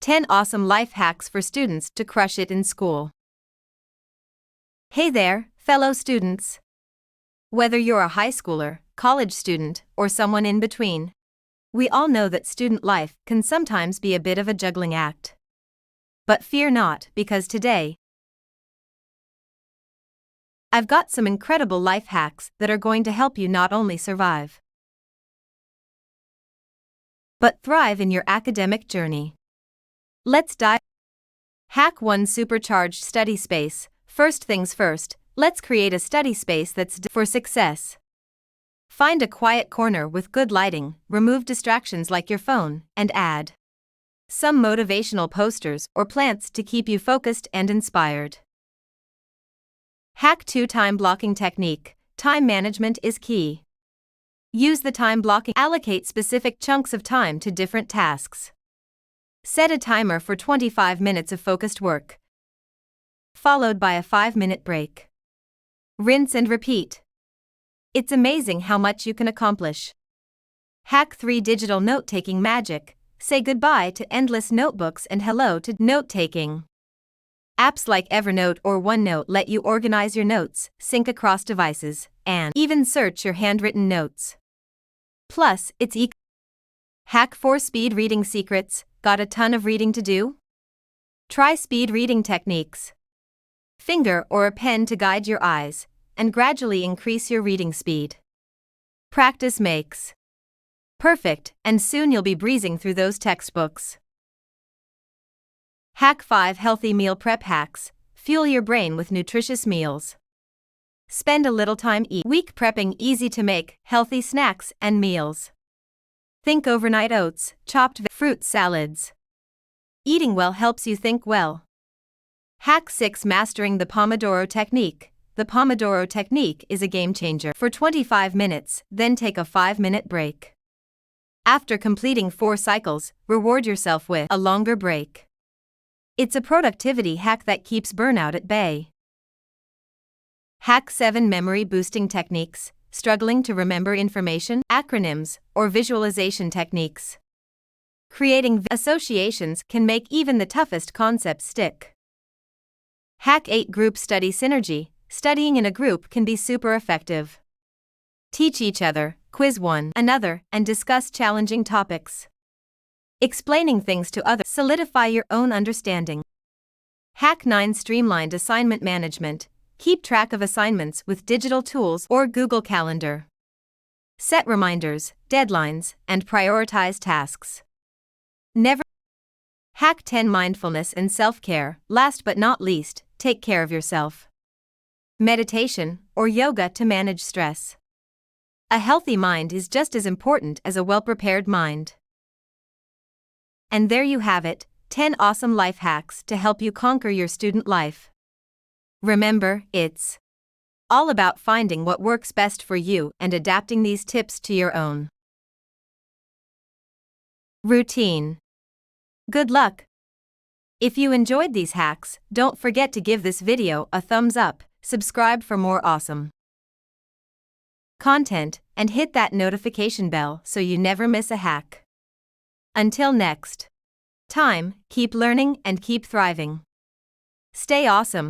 10 awesome life hacks for students to crush it in school. Hey there, fellow students. Whether you're a high schooler, college student, or someone in between, we all know that student life can sometimes be a bit of a juggling act. But fear not, because today, I've got some incredible life hacks that are going to help you not only survive, but thrive in your academic journey. Let's dive. Hack 1: Supercharged study space. First things first, let's create a study space that's for success. Find a quiet corner with good lighting, remove distractions like your phone, and add some motivational posters or plants to keep you focused and inspired. Hack 2: Time blocking technique. Time management is key. Use the time blocking. Allocate specific chunks of time to different tasks. Set a timer for 25 minutes of focused work, followed by a 5-minute break. Rinse and repeat. It's amazing how much you can accomplish. Hack 3: Digital note-taking magic. Say goodbye to endless notebooks and hello to note-taking. Apps like Evernote or OneNote let you organize your notes, sync across devices, and even search your handwritten notes. Plus, it's Hack 4: Speed reading secrets. Got a ton of reading to do? Try speed reading techniques. Finger or a pen to guide your eyes, and gradually increase your reading speed. Practice makes perfect, and soon you'll be breezing through those textbooks. Hack 5: Healthy meal prep hacks. Fuel your brain with nutritious meals. Spend a little time each week prepping easy-to-make, healthy snacks and meals. Think overnight oats, chopped fruit salads. Eating well helps you think well. Hack 6: Mastering the Pomodoro technique. The Pomodoro technique is a game changer. For 25 minutes, then take a 5-minute break. After completing 4 cycles, reward yourself with a longer break. It's a productivity hack that keeps burnout at bay. Hack 7: Memory boosting techniques. Struggling to remember information, acronyms, or visualization techniques. Creating associations can make even the toughest concepts stick. Hack 8: Group study synergy. Studying in a group can be super effective. Teach each other, quiz one another, and discuss challenging topics. Explaining things to others solidify your own understanding. Hack 9: Streamlined assignment management. Keep track of assignments with digital tools or Google Calendar. Set reminders, deadlines, and prioritize tasks. Never. Hack 10: Mindfulness and self-care. Last but not least, take care of yourself. Meditation or yoga to manage stress. A healthy mind is just as important as a well-prepared mind. And there you have it, 10 awesome life hacks to help you conquer your student life. Remember, it's all about finding what works best for you and adapting these tips to your own routine. Good luck! If you enjoyed these hacks, don't forget to give this video a thumbs up, subscribe for more awesome content, and hit that notification bell so you never miss a hack. Until next time, keep learning and keep thriving. Stay awesome!